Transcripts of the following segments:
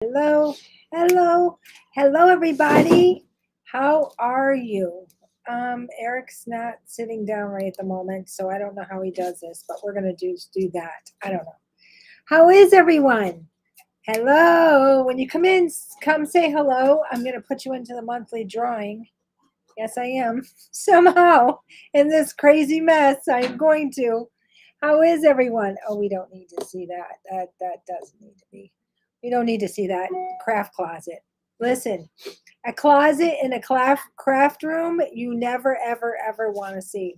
Hello, hello, everybody. How are you? Eric's not sitting down right at the moment, so I don't know how he does this, but we're gonna do that. I don't know. How is everyone? Hello. When you come in, come say hello. I'm gonna put you into the monthly drawing. Yes, I am. Somehow, in this crazy mess, I'm going to. How is everyone? Oh, we don't need to see that. That doesn't need to be. We don't need to see that craft closet. Listen, a closet in a craft room, you never, ever, ever want to see.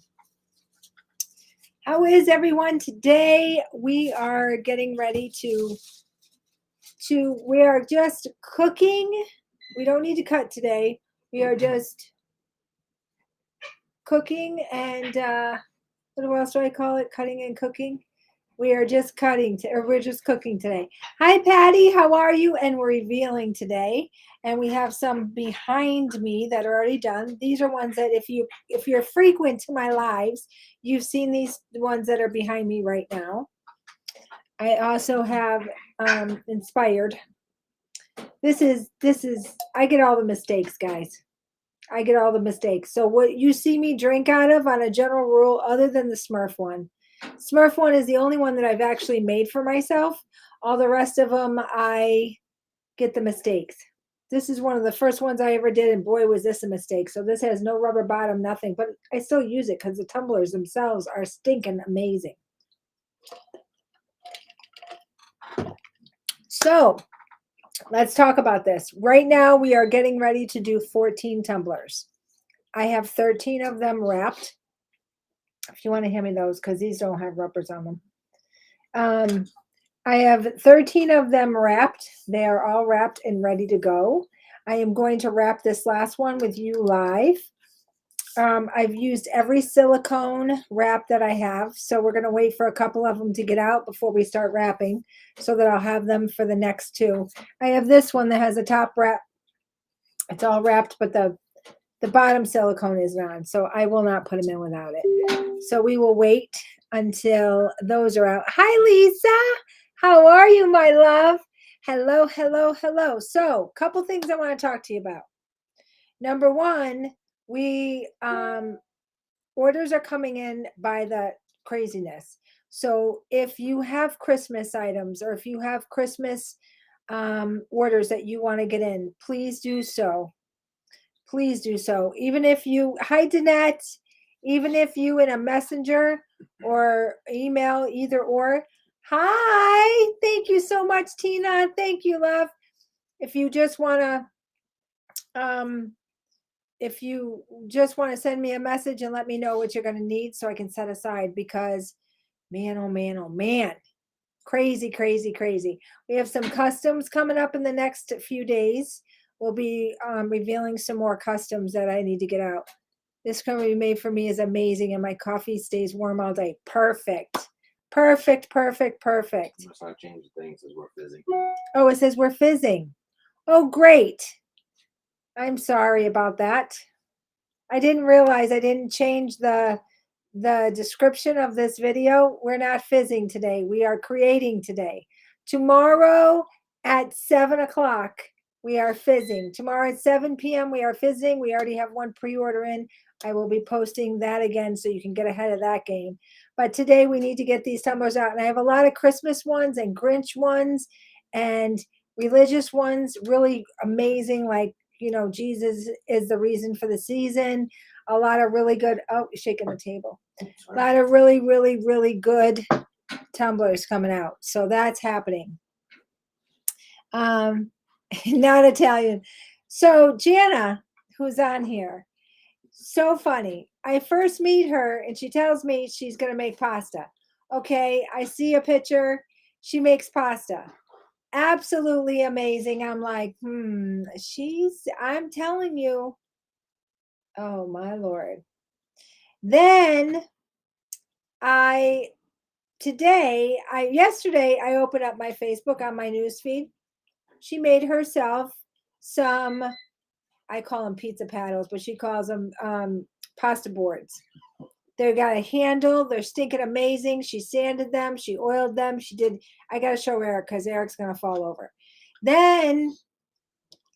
How is everyone today? We are getting ready to. We are just cooking. We don't need to cut today. We are just cooking and what else do I call it? Cutting and cooking. We are just or we're just cooking today. Hi, Patty. How are you? And we're revealing today. And we have some behind me that are already done. These are ones that if you're frequent to my lives, you've seen these ones that are behind me right now. I also have inspired. This is I get all the mistakes, guys. I get all the mistakes. So what you see me drink out of on a general rule, other than the Smurf one. Smurf one is the only one that I've actually made for myself. All the rest of them, I get the mistakes. This is one of the first ones I ever did, and boy, was this a mistake. So this has no rubber bottom, nothing, but I still use it because the tumblers themselves are stinking amazing. So let's talk about this. Right now, we are getting ready to do 14 tumblers. I have 13 of them wrapped. If you want to hand me those, because these don't have rubbers on them. I have 13 of them wrapped. They are all wrapped and ready to go. I am going to wrap this last one with you live. I've used every silicone wrap that I have, so we're going to wait for a couple of them to get out before we start wrapping so that I'll have them for the next two. I have this one that has a top wrap. It's all wrapped, but the bottom silicone is on, so I will not put them in without it. So we will wait until those are out. Hi, Lisa. How are you, my love? Hello, hello, hello. So, a couple things I want to talk to you about. Number one, we orders are coming in by the craziness. So, if you have Christmas items or if you have Christmas orders that you want to get in, please do so. Please do so. Even if you, hi, Danette, even if you in a messenger or email, either or. Hi, thank you so much, Tina. Thank you, love. If you just want to send me a message and let me know what you're going to need so I can set aside, because man, oh man, oh man, crazy, crazy, crazy. We have some customs coming up in the next few days. We'll be revealing some more customs that I need to get out. This curry made for me is amazing, and my coffee stays warm all day. Perfect. Perfect, perfect, perfect. Unless I change the thing, it says we're fizzing. Oh, it says we're fizzing. Oh, great. I'm sorry about that. I didn't realize I didn't change the description of this video. We're not fizzing today. We are creating today. Tomorrow at 7 o'clock, we are fizzing. Tomorrow at 7 p.m., we are fizzing. We already have one pre-order in. I will be posting that again so you can get ahead of that game. But today we need to get these tumblers out. And I have a lot of Christmas ones and Grinch ones and religious ones, really amazing, like, Jesus is the reason for the season. A lot of really good, shaking the table. A lot of really, really, really good tumblers coming out. So that's happening. Not Italian. So Jana, who's on here, so funny. I first meet her and she tells me she's going to make pasta. Okay, I see a picture. She makes pasta. Absolutely amazing. I'm like, I'm telling you. Oh my Lord. Then yesterday I opened up my Facebook on my news feed. She made herself some, I call them pizza paddles, but she calls them pasta boards. They got a handle. They're stinking amazing. She sanded them. She oiled them. I got to show Eric because Eric's going to fall over. Then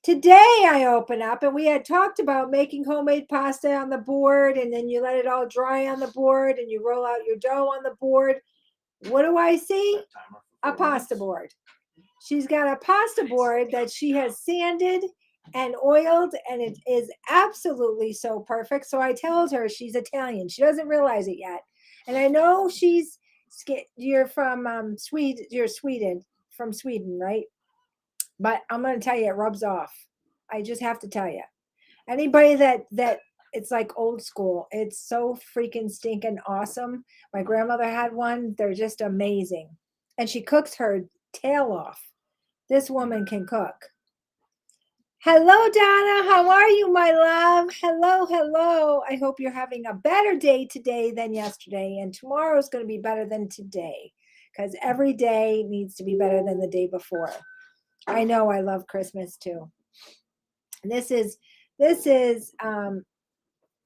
today I open up and we had talked about making homemade pasta on the board, and then you let it all dry on the board and you roll out your dough on the board. What do I see? Timer A for 4 pasta minutes. board. She's got a pasta board that she has sanded and oiled, and it is absolutely so perfect. So I told her she's Italian. She doesn't realize it yet. And I know you're from Sweden, from Sweden, right? But I'm going to tell you, it rubs off. I just have to tell you. Anybody that it's like old school. It's so freaking stinking awesome. My grandmother had one. They're just amazing. And she cooks her tail off. This woman can cook. Hello, Donna. How are you, my love? Hello, hello. I hope you're having a better day today than yesterday. And tomorrow is going to be better than today, because every day needs to be better than the day before. I know I love Christmas too. This is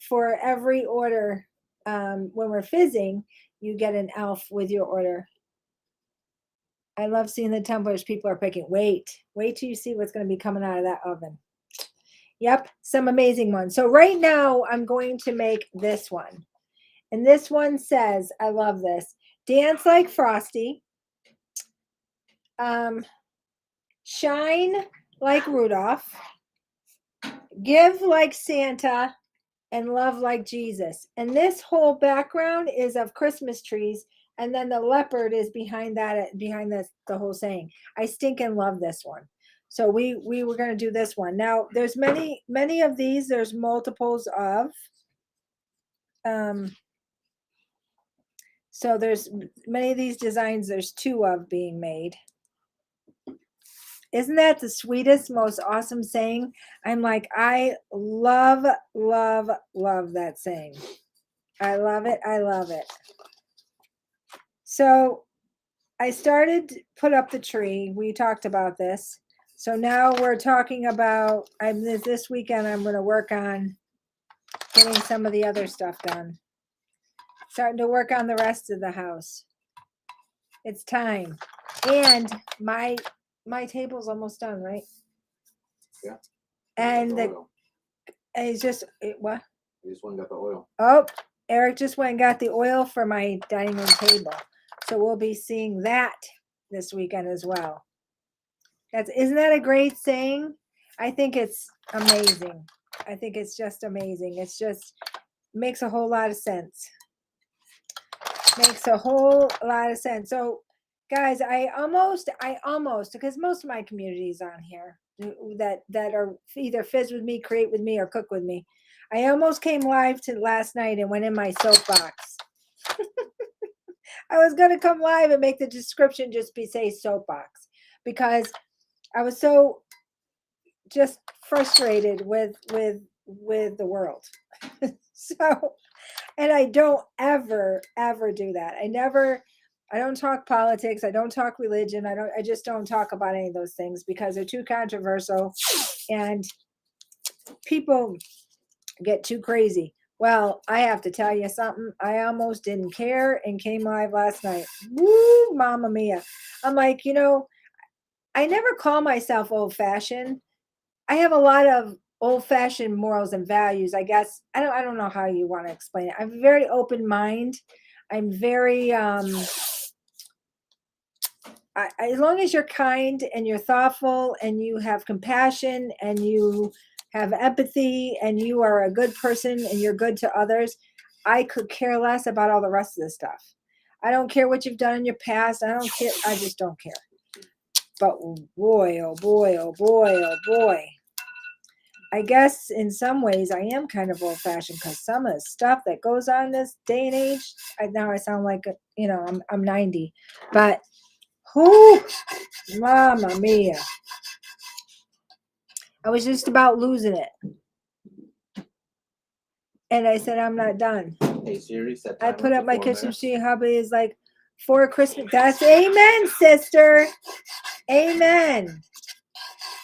for every order. When we're fizzing, you get an elf with your order. I love seeing the tumblers people are picking. Wait till you see what's going to be coming out of that oven. Yep, some amazing ones. So right now I'm going to make this one. And this one says, I love this. Dance like Frosty. Shine like Rudolph. Give like Santa. And love like Jesus. And this whole background is of Christmas trees. And then the leopard is behind this, the whole saying. I stinking love this one. So we were going to do this one. Now there's many of these. There's multiples of. So there's many of these designs. There's 2 of being made. Isn't that the sweetest, most awesome saying? I'm like, I love, love, love that saying. I love it. I love it. So I started to put up the tree. We talked about this. So now we're talking about, this weekend I'm going to work on getting some of the other stuff done. Starting to work on the rest of the house. It's time. And my table's almost done, right? Yeah. And Oil. it's just, what? You just went and got the oil. Oh, Eric just went and got the oil for my dining room table. So we'll be seeing that this weekend as well. Isn't that a great saying? I think it's amazing. I think it's just amazing. It's just makes a whole lot of sense. Makes a whole lot of sense. So guys, I almost, because most of my community is on here that are either fizz with me, create with me, or cook with me. I almost came live to last night and went in my soapbox. I was going to come live and make the description just say soapbox, because I was so just frustrated with the world. So, and I don't ever do that. I don't talk politics. I don't talk religion. I just don't talk about any of those things because they're too controversial and people get too crazy. Well, I have to tell you something. I almost didn't care and came live last night. Woo, mamma mia. I'm like, I never call myself old fashioned. I have a lot of old fashioned morals and values, I guess. I don't know how you want to explain it. I'm a very open mind. I'm very, as long as you're kind and you're thoughtful and you have compassion and you have empathy and you are a good person and you're good to others, I could care less about all the rest of this stuff. I don't care what you've done in your past. I don't care. I just don't care. But boy, oh boy, oh boy, oh boy. I guess in some ways I am kind of old fashioned because some of the stuff that goes on this day and age, now I sound like, I'm 90, but whoo, mamma mia. I was just about losing it. And I said, I'm not done. Hey Siri, set I timer put up for my 4 kitchen minutes. sheet. Hubby is like, for Christmas. That's amen, sister. Amen.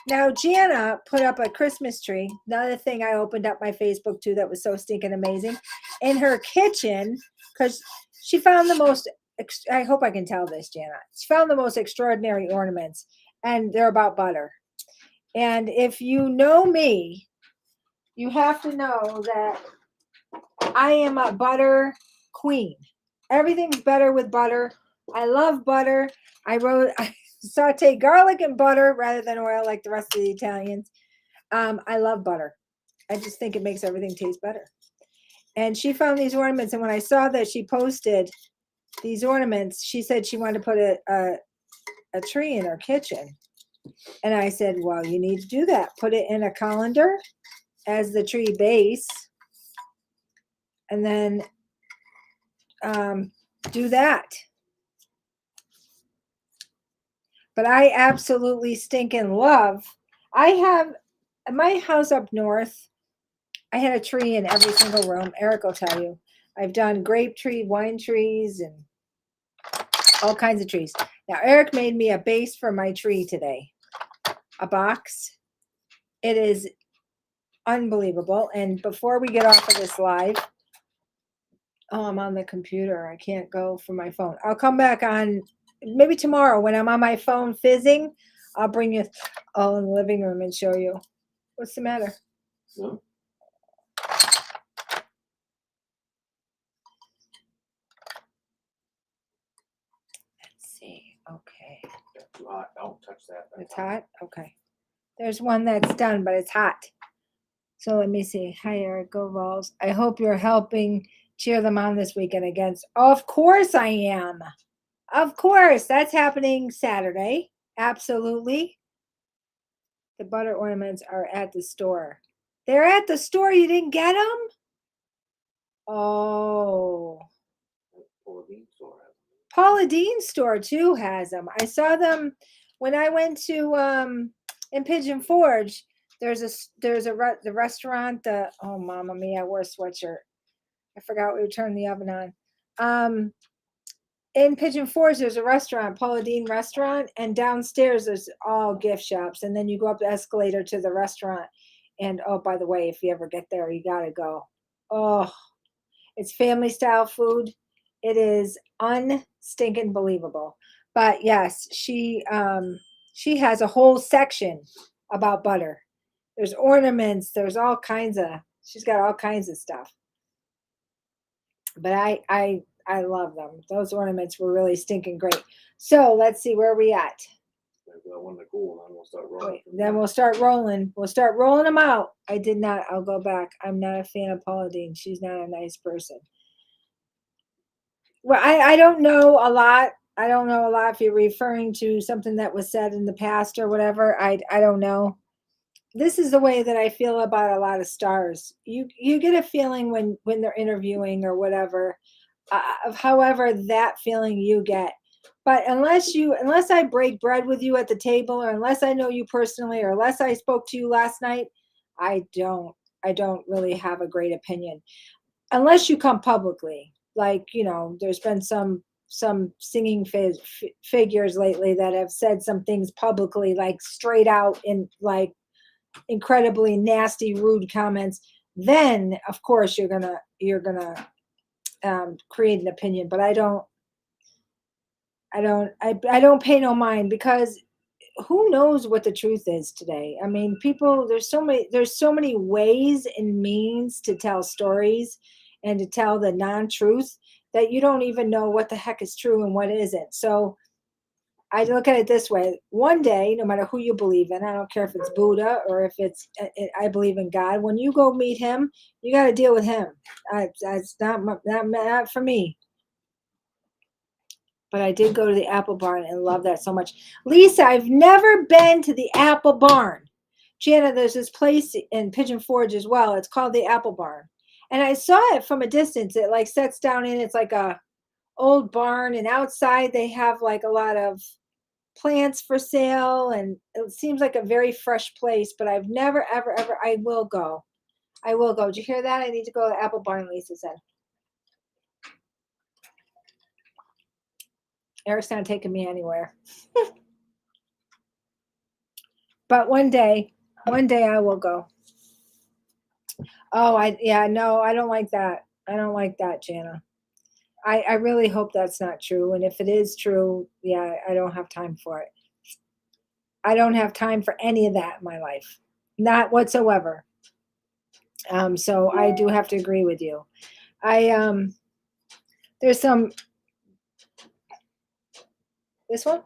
Now, Jana put up a Christmas tree. Another thing I opened up my Facebook to that was so stinking amazing. In her kitchen, because she found the most, I hope I can tell this, Jana. She found the most extraordinary ornaments. and they're about butter. And if you know me, you have to know that I am a butter queen. Everything's better with butter. I love butter. I saute garlic and butter rather than oil like the rest of the Italians. I love butter. I just think it makes everything taste better. And she found these ornaments, and when I saw that she posted these ornaments, she said she wanted to put a tree in her kitchen. And I said, well, you need to do that. Put it in a colander as the tree base, and then do that. But I absolutely stinking love. I have my house up north. I had a tree in every single room. Eric will tell you. I've done grape tree, wine trees, and all kinds of trees. Now, Eric made me a base for my tree today, a box. It is unbelievable. And before we get off of this live, oh, I'm on the computer. I can't go from my phone. I'll come back on maybe tomorrow when I'm on my phone fizzing. I'll bring you all in the living room and show you. What's the matter? No. Let's see. Okay. That's too hot. Don't touch that. It's hot? Okay. There's one that's done, but it's hot. So let me see. Hi, Eric. Go Vols. I hope you're helping cheer them on this weekend against. Of course I am. Of course. That's happening Saturday. Absolutely. The butter ornaments are at the store. They're at the store. You didn't get them? Oh. Paula Dean's store too has them. I saw them when I went to in Pigeon Forge. There's the restaurant. Oh, Mamma Mia, I wore a sweatshirt. I forgot we turned the oven on. In Pigeon Forge, there's a restaurant, Paula Dean restaurant, and downstairs there's all gift shops. And then you go up the escalator to the restaurant. And oh, by the way, if you ever get there, you gotta go. Oh, it's family style food. It is unstinking believable. But yes, she has a whole section about butter. There's ornaments. There's all kinds of. She's got all kinds of stuff. But I love them. Those ornaments were really stinking great. So let's see where we at. When they're cool, then we'll start rolling. Then we'll start rolling. We'll start rolling them out. I did not. I'll go back. I'm not a fan of Paula Dean. She's not a nice person. Well, I don't know a lot. I don't know a lot if you're referring to something that was said in the past or whatever. I don't know. This is the way that I feel about a lot of stars. You get a feeling when they're interviewing or whatever, of however that feeling you get. But unless I break bread with you at the table, or unless I know you personally, or unless I spoke to you last night, I don't really have a great opinion. Unless you come publicly, like, there's been some singing figures lately that have said some things publicly, like straight out in like incredibly nasty, rude comments. Then of course you're gonna create an opinion. But I don't pay no mind, because who knows what the truth is today. I mean, people, there's so many ways and means to tell stories and to tell the non-truth, that you don't even know what the heck is true and what isn't. So I look at it this way: one day, no matter who you believe in, I don't care if it's Buddha or if it's, I believe in God. When you go meet him, you got to deal with him. That's not for me. But I did go to the Apple Barn and love that so much. Lisa, I've never been to the Apple Barn. Jana, there's this place in Pigeon Forge as well. It's called the Apple Barn. And I saw it from a distance. It like sets down in, it's like a old barn, and outside they have like a lot of plants for sale, and it seems like a very fresh place. But I've never, ever, ever, I will go. Did you hear that? I need to go to the Apple Barn, Lisa said. Eric's not taking me anywhere. But one day I will go. Oh, no, I don't like that. I don't like that, Jana. I really hope that's not true. And if it is true, yeah, I don't have time for it. I don't have time for any of that in my life. Not whatsoever. So I do have to agree with you. There's some, this one?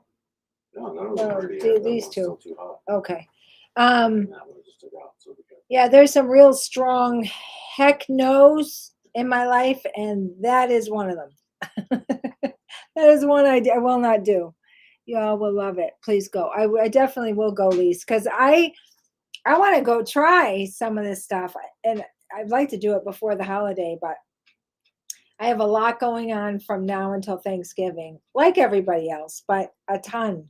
No, none of No, them are ready the- yet. That these one's two. still too hot. Okay. And that one just took out. So we got Yeah, there's some real strong heck no's in my life, and that is one of them. That is one I will not do. Y'all will love it. Please go. I definitely will go, Lise, because I want to go try some of this stuff, and I'd like to do it before the holiday, but I have a lot going on from now until Thanksgiving, like everybody else, but a ton.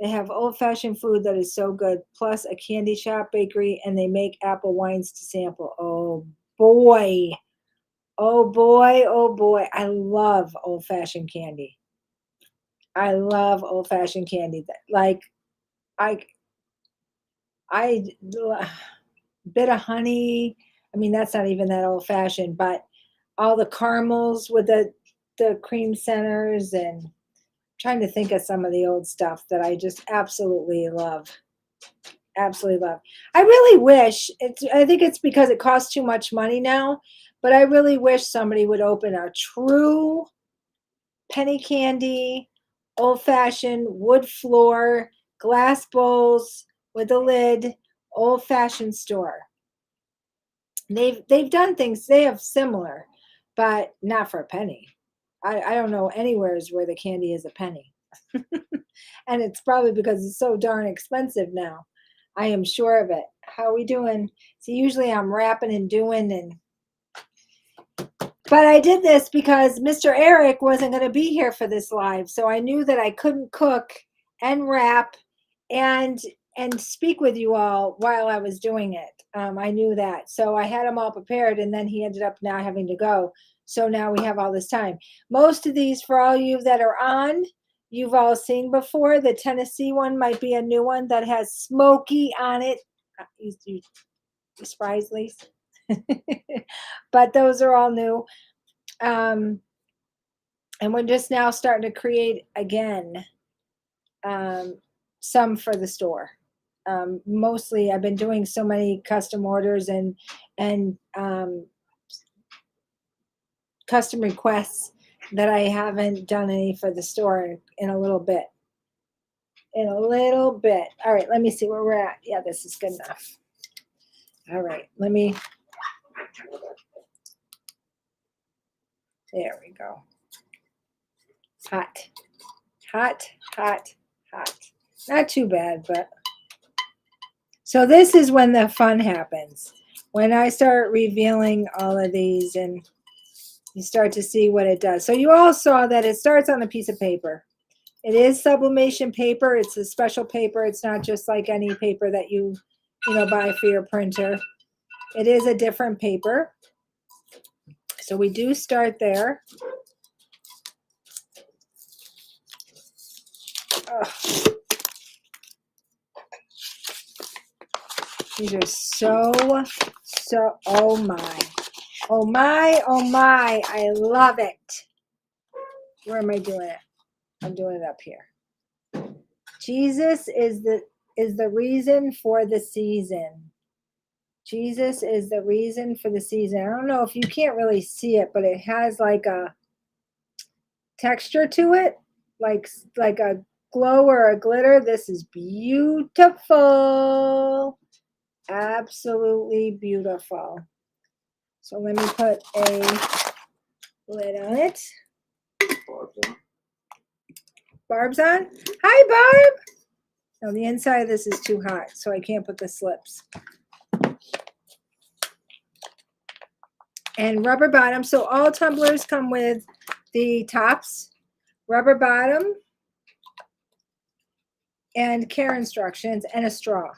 They have old-fashioned food that is so good, plus a candy shop bakery, and they make apple wines to sample. Oh boy. Oh boy, oh boy. I love old-fashioned candy. I love old-fashioned candy. Like I I bit of honey. I mean, that's not even that old-fashioned, but all the caramels with the cream centers, and trying to think of some of the old stuff that I just absolutely love. Absolutely love. I really wish I think it's because it costs too much money now, but I really wish somebody would open a true penny candy, old fashioned wood floor, glass bowls with a lid, old fashioned store. They've done things, they have similar, but not for a penny. I don't know anywheres where the candy is a penny. And it's probably because it's so darn expensive now. I am sure of it. How are we doing? So usually I'm rapping and doing, but I did this because Mr. Eric wasn't going to be here for this live. So I knew that I couldn't cook and rap and speak with you all while I was doing it. I knew that. So I had him all prepared, and then he ended up now having to go. So now we have all this time. Most of these, for all you that are on, you've all seen before. The Tennessee one might be a new one that has smoky on it. You surprised, Lisa? But those are all new. And we're just now starting to create again some for the store. Mostly I've been doing so many custom orders and custom requests that I haven't done any for the store in a little bit. All right, let me see where we're at. Yeah, this is good enough. All right, there we go. Hot. Not too bad, but. So this is when the fun happens. When I start revealing all of these and you start to see what it does. So you all saw that it starts on a piece of paper. It is sublimation paper. It's a special paper. It's not just like any paper that you buy for your printer. It is a different paper. So we do start there. Ugh. These are so, oh my. Oh my, I love it. Where am I doing it? I'm doing it up here. Jesus is the reason for the season. Jesus is the reason for the season. I don't know if you can't really see it, but it has like a texture to it, like a glow or a glitter. This is beautiful. Absolutely beautiful. So let me put a lid on it. Barb's on? Hi, Barb. No, the inside of this is too hot, so I can't put the slips. And rubber bottom. So all tumblers come with the tops, rubber bottom, and care instructions, and a straw.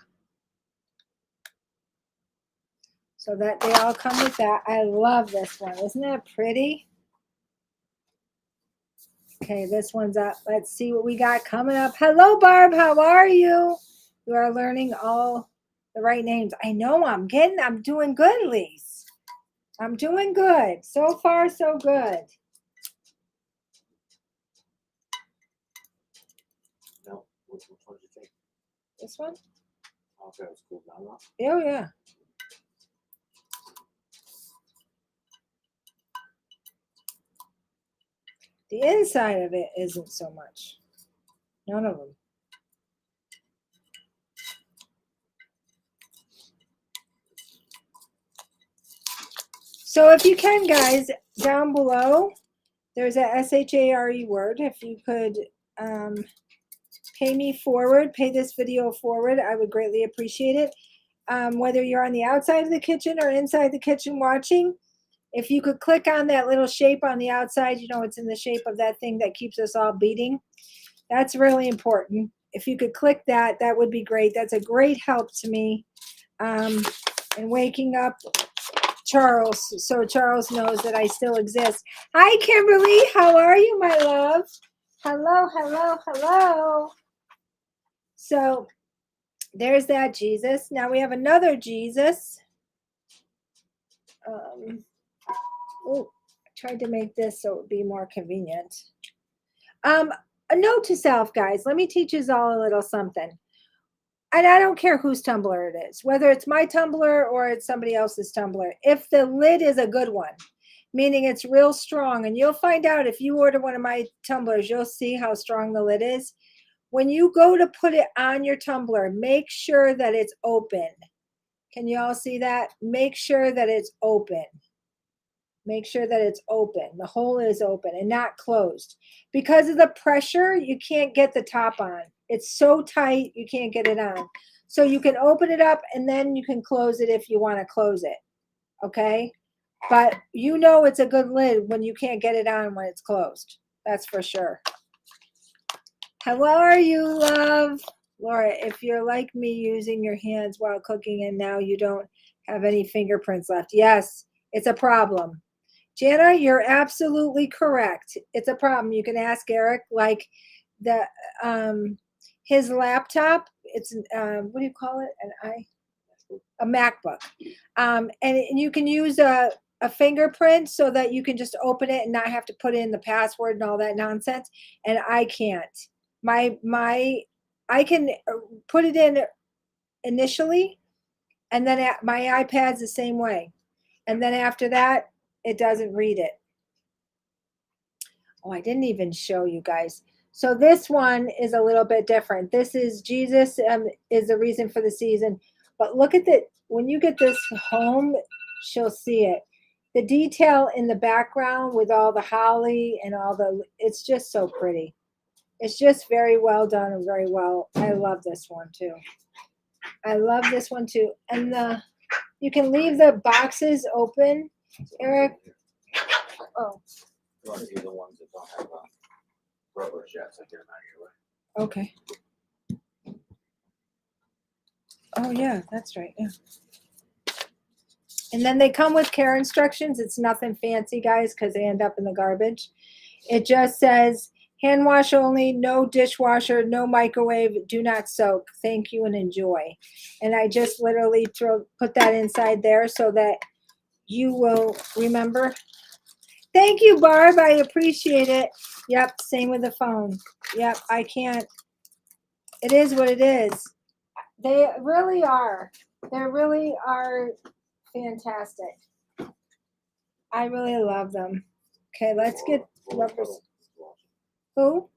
So that they all come with that. I love this one. Isn't that pretty? Okay, this one's up. Let's see what we got coming up. Hello, Barb. How are you? You are learning all the right names. I know I'm doing good, Lise. I'm doing good. So far, so good. No, which one did you take? This one? Okay, it's cool down now. Oh, yeah. The inside of it isn't so much. None of them. So if you can, guys, down below, there's a SHARE word. If you could pay me forward, pay this video forward, I would greatly appreciate it. Whether you're on the outside of the kitchen or inside the kitchen watching, if you could click on that little shape on the outside, you know, it's in the shape of that thing that keeps us all beating. That's really important. If you could click that, that would be great. That's a great help to me in waking up Charles, so Charles knows that I still exist. Hi, Kimberly. How are you, my love? Hello, hello, hello. So there's that Jesus. Now we have another Jesus. Oh, I tried to make this so it would be more convenient. A note to self, guys. Let me teach you all a little something. And I don't care whose tumbler it is, whether it's my tumbler or it's somebody else's tumbler. If the lid is a good one, meaning it's real strong, and you'll find out if you order one of my tumblers, you'll see how strong the lid is. When you go to put it on your tumbler, make sure that it's open. Can you all see that? Make sure that it's open. Make sure that it's open. The hole is open and not closed. Because of the pressure, you can't get the top on. It's so tight, you can't get it on. So you can open it up and then you can close it if you want to close it. Okay? But you know it's a good lid when you can't get it on when it's closed. That's for sure. How are you, love? Laura, if you're like me using your hands while cooking and now you don't have any fingerprints left. Yes, it's a problem. Jana, you're absolutely correct. It's a problem. You can ask Eric, like the his laptop, it's what do you call it? A MacBook. And you can use a fingerprint so that you can just open it and not have to put in the password and all that nonsense. And I can't. I can put it in initially, and then my iPad's the same way. And then after that, it doesn't read it. Oh, I didn't even show you guys. So this one is a little bit different. This is Jesus is the reason for the season. But look at the, when you get this home, she'll see it. The detail in the background with all the holly and all the, it's just so pretty. It's just very well done and very well. I love this one too. I love this one too. And you can leave the boxes open, Eric. Oh. You want to do the ones that don't have rubber jets, I get them out of your way. Okay. Oh yeah, that's right. Yeah. And then they come with care instructions. It's nothing fancy, guys, because they end up in the garbage. It just says hand wash only, no dishwasher, no microwave, do not soak. Thank you and enjoy. And I just literally put that inside there so that you will remember. Thank you, Barb. I appreciate it. Yep, same with the phone. Yep, I can't. It is what it is. They really are. They really are fantastic. I really love them. Okay, let's get rubbers. Who?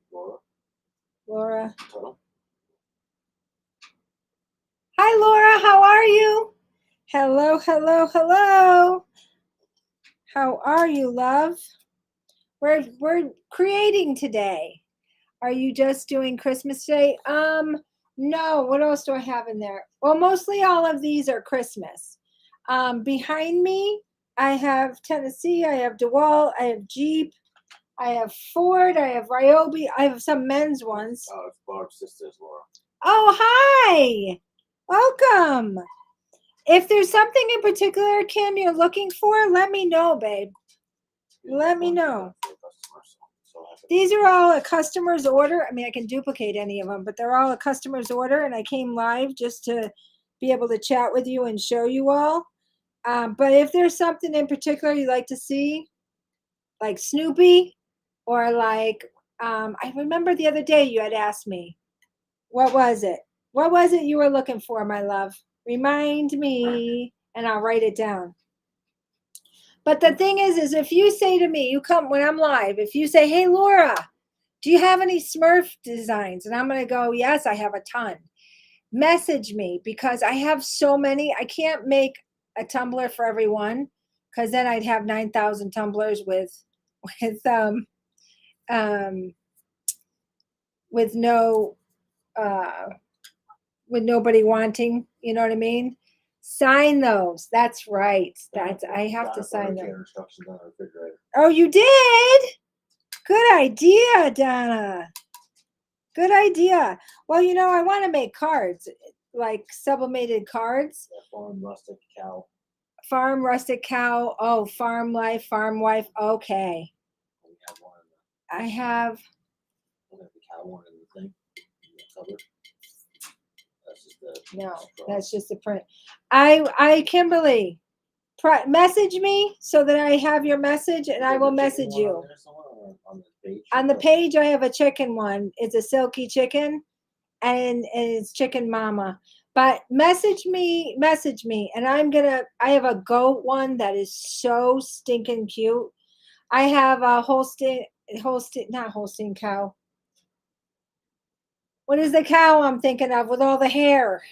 Laura. Hi, Laura. How are you? Hello, hello, hello. How are you, love? We're creating today. Are you just doing Christmas Day? No. What else do I have in there? Well, mostly all of these are Christmas. Behind me, I have Tennessee, I have DeWalt, I have Jeep, I have Ford, I have Ryobi, I have some men's ones. Oh, it's Barb's sister's, Laura. Oh, hi. Welcome. If there's something in particular, Kim, you're looking for, let me know, babe. Let me know. These are all a customer's order. I mean, I can duplicate any of them, but they're all a customer's order, and I came live just to be able to chat with you and show you all. But if there's something in particular you'd like to see, like Snoopy, or like, I remember the other day you had asked me, what was it? What was it you were looking for, my love? Remind me, and I'll write it down. But the thing is if you say to me, you come when I'm live, if you say, hey, Laura, do you have any Smurf designs? And I'm going to go, yes, I have a ton. Message me because I have so many. I can't make a tumbler for everyone because then I'd have 9,000 tumblers with um with no with nobody wanting, you know what I mean? Sign those. That's right. That's I have to sign them. Instructions on the refrigerator. Oh, you did? Good idea, Donna. Good idea. Well, I want to make cards, like sublimated cards. Yeah, farm rustic cow. Farm rustic cow. Oh, farm life, farm wife. Okay. We have one. I have. We have the cow one in the thing. In the cover. That's just the. No, that's just the print. Kimberly, message me so that I have your message, and I will message you. On the page, I have a chicken one. It's a silky chicken, and it's chicken mama. But message me, and I have a goat one that is so stinking cute. I have a not Holstein cow. What is the cow I'm thinking of with all the hair?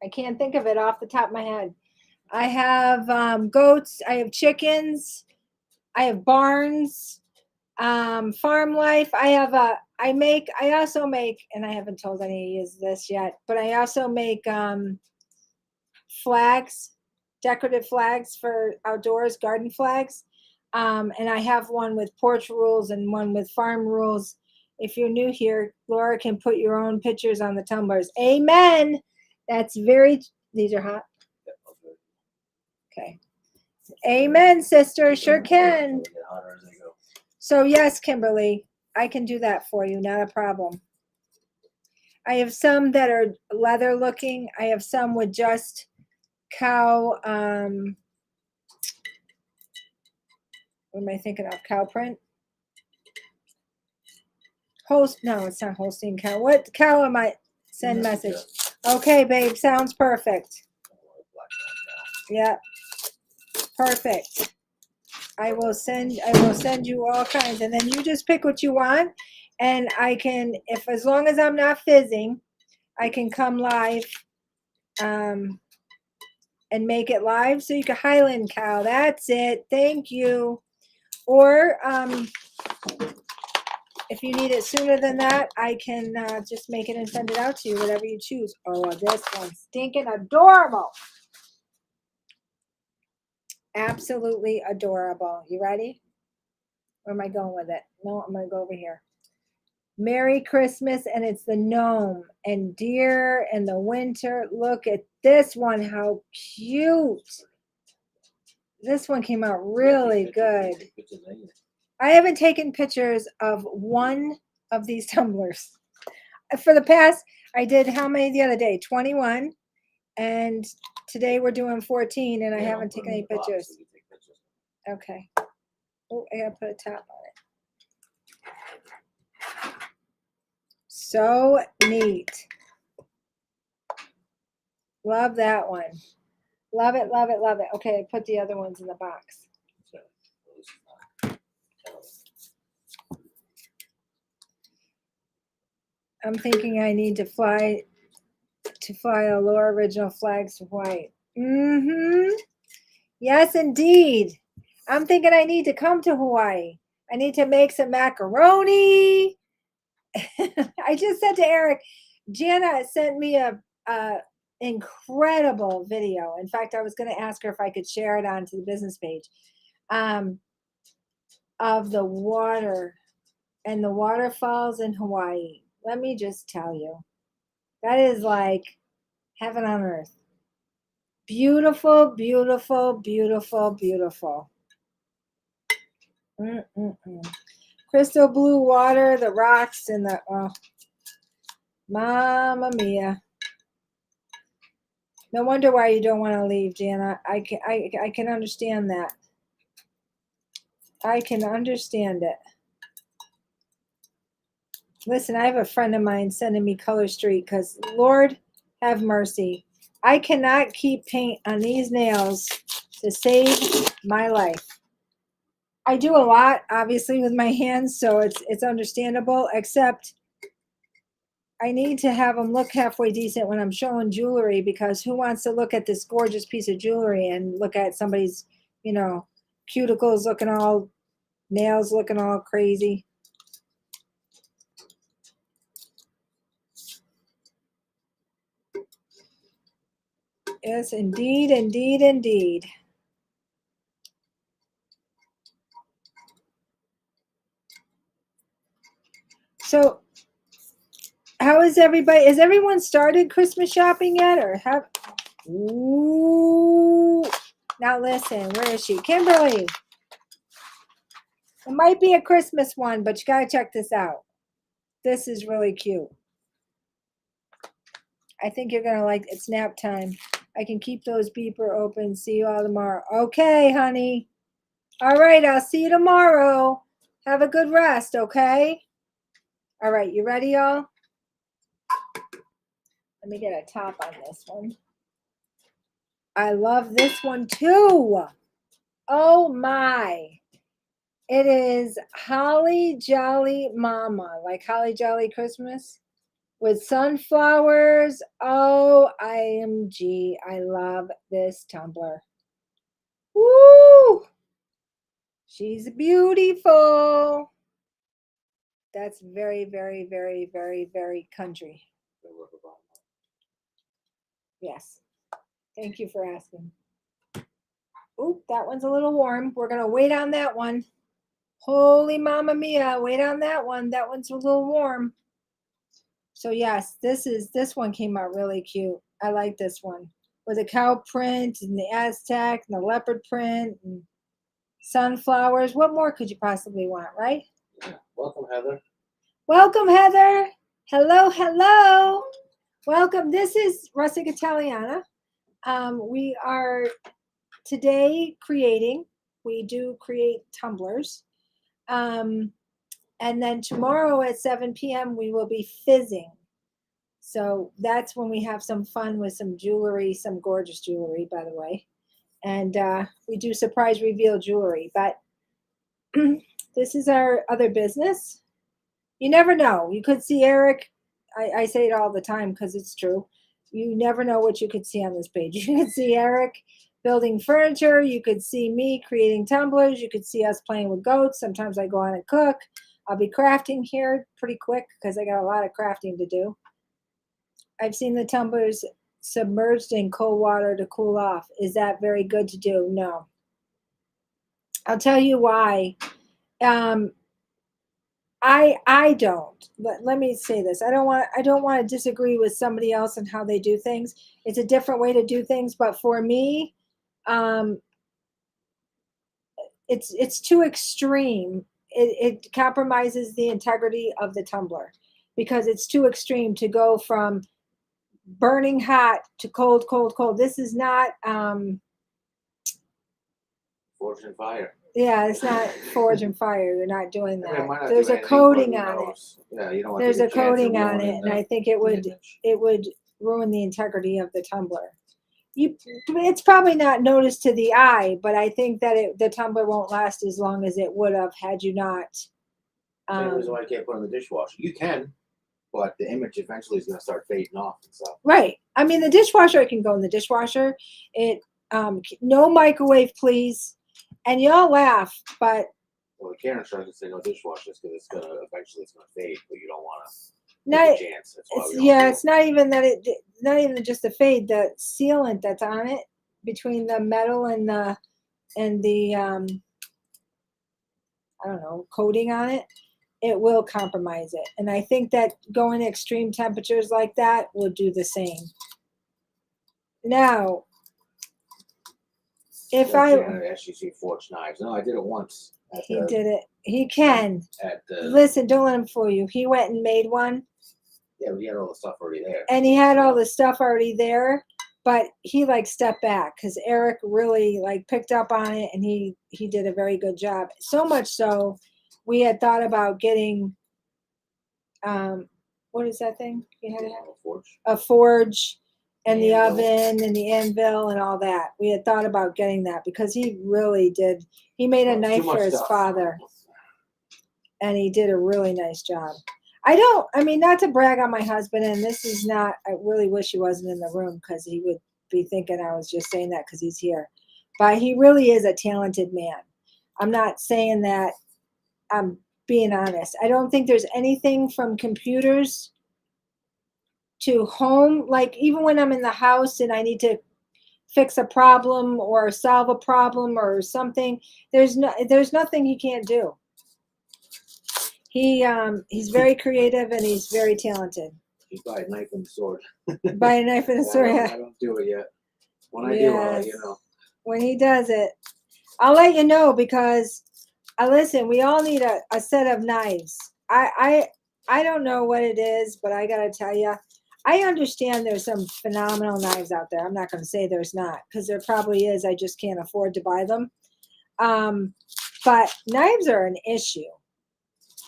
I can't think of it off the top of my head. I have goats. I have chickens. I have barns. Farm life. I also make, and I haven't told any of this yet, but I also make flags, decorative flags for outdoors, garden flags. And I have one with porch rules and one with farm rules. If you're new here, Laura can put your own pictures on the tumblers. Amen. These are hot. Okay. Amen, sister. Sure can. So yes, Kimberly, I can do that for you. Not a problem. I have some that are leather looking. I have some with just cow. What am I thinking of? Cow print? No, it's not Holstein cow. What cow am I? Send message. Okay, babe. Sounds perfect. Yeah. Perfect. I will send you all kinds, and then you just pick what you want, and I can, as long as I'm not fizzing, I can come live, and make it live. So you can Highland cow. That's it. Thank you. Or if you need it sooner than that, I can just make it and send it out to you, whatever you choose. Oh, this one's stinking adorable. Absolutely adorable. You ready? Where am I going with it? No, I'm going to go over here. Merry Christmas, and it's the gnome and deer and the winter. Look at this one. How cute. This one came out really good. I haven't taken pictures of one of these tumblers. For the past, I did how many the other day? 21. And today we're doing 14, and I haven't taken any pictures. Okay. Oh, I gotta put a top on it. So neat. Love that one. Love it, love it, love it. Okay, I put the other ones in the box. I'm thinking I need to fly a Laura original flags to Hawaii. Yes, indeed. I'm thinking I need to come to Hawaii. I need to make some macaroni. I just said to Eric, Jana sent me a incredible video. In fact, I was going to ask her if I could share it onto the business page, of the water and the waterfalls in Hawaii. Let me just tell you, that is like heaven on earth. Beautiful, beautiful, beautiful, beautiful. Crystal blue water, the rocks, and the, oh, Mamma mia. No wonder why you don't want to leave, Jana. I can understand that. I can understand it. Listen, I have a friend of mine sending me Color Street because Lord have mercy. I cannot keep paint on these nails to save my life. I do a lot, obviously, with my hands, so it's understandable, except I need to have them look halfway decent when I'm showing jewelry, because who wants to look at this gorgeous piece of jewelry and look at somebody's, cuticles looking all, nails looking all crazy. Yes, indeed, indeed, indeed. So, how is everybody? Has everyone started Christmas shopping yet, or have? Ooh! Now listen, where is she, Kimberly? It might be a Christmas one, but you gotta check this out. This is really cute. I think you're gonna like. It's nap time. I can keep those beeper open. See you all tomorrow. Okay, honey. All right, I'll see you tomorrow. Have a good rest, okay? All right, you ready, y'all? Let me get a top on this one. I love this one too. Oh my. It is Holly Jolly Mama, like Holly Jolly Christmas with sunflowers. OMG. I love this tumbler. Woo! She's beautiful. That's very, very, very, very, very country. Yes. Thank you for asking. Oop, that one's a little warm. We're going to wait on that one. Holy Mamma Mia, wait on that one. That one's a little warm. So yes, this one came out really cute. I like this one. With the cow print and the Aztec and the leopard print and sunflowers. What more could you possibly want, right? Yeah. Welcome, Heather. Welcome, Heather. Hello, hello. Welcome. This is Rustic Italiana. We are today we do create tumblers. And then tomorrow at 7 p.m. we will be fizzing. So that's when we have some fun with some jewelry, some gorgeous jewelry, by the way. And we do surprise reveal jewelry. But this is our other business. You never know. You could see Eric. I say it all the time because it's true. You never know what you could see on this page. You could see Eric building furniture. You could see me creating tumblers. You could see us playing with goats. Sometimes I go on and cook. I'll be crafting here pretty quick because I got a lot of crafting to do. I've seen the tumblers submerged in cold water to cool off. Is that very good to do? No. I'll tell you why. I don't. Let me say this. I don't want to disagree with somebody else on how they do things. It's a different way to do things, but for me, it's too extreme. It compromises the integrity of the tumbler because it's too extreme to go from burning hot to cold, cold, cold. This is not Forge and fire. yeah, it's not forge and fire. You're not doing I mean, it might that. not There's do a anything, but coating who on it. knows? Yeah, you don't want There's to a take chance of coating on it, ruining and I think it the would image. ruin the integrity of the tumbler. It's probably not noticed to the eye, but I think that the tumbler won't last as long as it would have had you not. Same reason why you can't put it in the dishwasher. You can, but the image eventually is going to start fading off and stuff. Right. I mean, the dishwasher, it can go in the dishwasher. It no microwave, please. And y'all laugh, but Well, the Karen starts to say no dishwashers because it's gonna eventually fade, but you don't want to not. take a chance. That's why we Yeah, don't it's not even that not even just the fade, the sealant that's on it between the metal and the I don't know, coating on it, it will compromise it. And I think that going to extreme temperatures like that will do the same. Now, if I actually see forged knives. No, I did it once. He did it. He can. The Listen, don't let him fool you. He went and made one. Yeah, but he had all the stuff already there. And he had all the stuff already there, but he like stepped back because Eric really like picked up on it, and he did a very good job. So much so, we had thought about getting what is that thing? You had Forge. a forge and the Anvil. oven and the anvil and all that. We had thought about getting that because he really did. He made a Well, knife too much for his stuff. father, and he did a really nice job. I mean, not to brag on my husband, and this is not, I really wish he wasn't in the room because he would be thinking I was just saying that because he's here. But he really is a talented man. I'm not saying that, I'm being honest. I don't think there's anything from computers to home, like even when I'm in the house and I need to fix a problem or solve a problem or something, there's nothing he can't do. He's very creative and he's very talented. You buy a knife and a sword. Buy a knife and a sword. I don't do it yet. When I do, I'll let you know. When he does it, I'll let you know because listen, we all need a set of knives. I don't know what it is, but I gotta tell you, I understand there's some phenomenal knives out there. I'm not gonna say there's not, because there probably is. I just can't afford to buy them. But knives are an issue.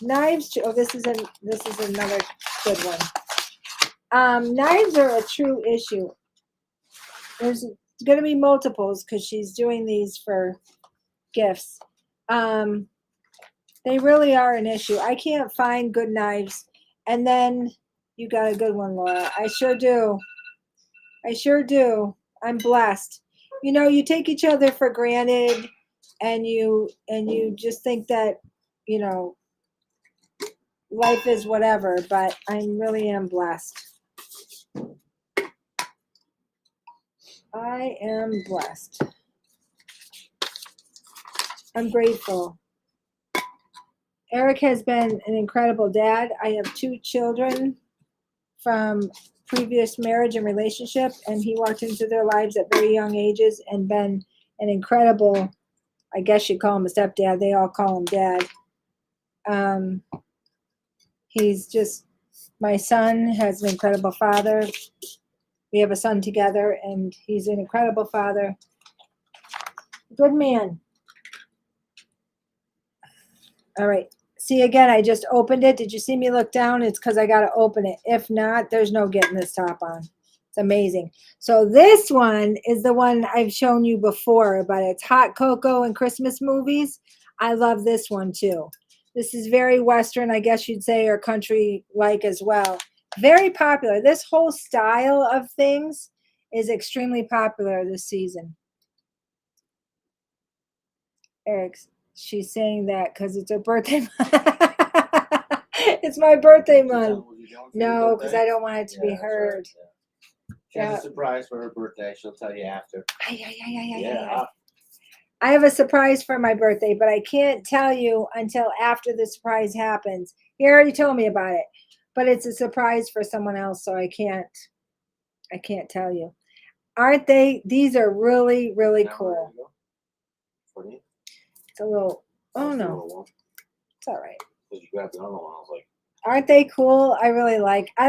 Knives. Oh, this is another good one. Knives are a true issue. There's going to be multiples because she's doing these for gifts. They really are an issue. I can't find good knives. And then you got a good one, Laura. I sure do. I sure do. I'm blessed. You know, you take each other for granted and you just think that, you know, life is whatever, but I really am blessed. I am blessed. I'm grateful. Eric has been an incredible dad. I have 2 children from previous marriage and relationship, and he walked into their lives at very young ages and been an incredible, I guess you'd call him a stepdad. They all call him dad. He's just, my son has an incredible father. We have a son together, and he's an incredible father. Good man. All right. See, again, I just opened it. Did you see me look down? It's because I got to open it. If not, there's no getting this top on. It's amazing. So this one is the one I've shown you before, but it's hot cocoa and Christmas movies. I love this one too. This is very Western, I guess you'd say, or country-like as well. Very popular. This whole style of things is extremely popular this season. She's saying that because it's her birthday month. It's my birthday month. No, because I don't want it to be heard. Right. She has a surprise for her birthday. She'll tell you after. Yeah. I have a surprise for my birthday, but I can't tell you until after the surprise happens. He already told me about it, but it's a surprise for someone else, so I can't tell you. Aren't they? These are really, really cool. It's a little, oh no, it's all right. Because you grabbed another one, I was like, aren't they cool? I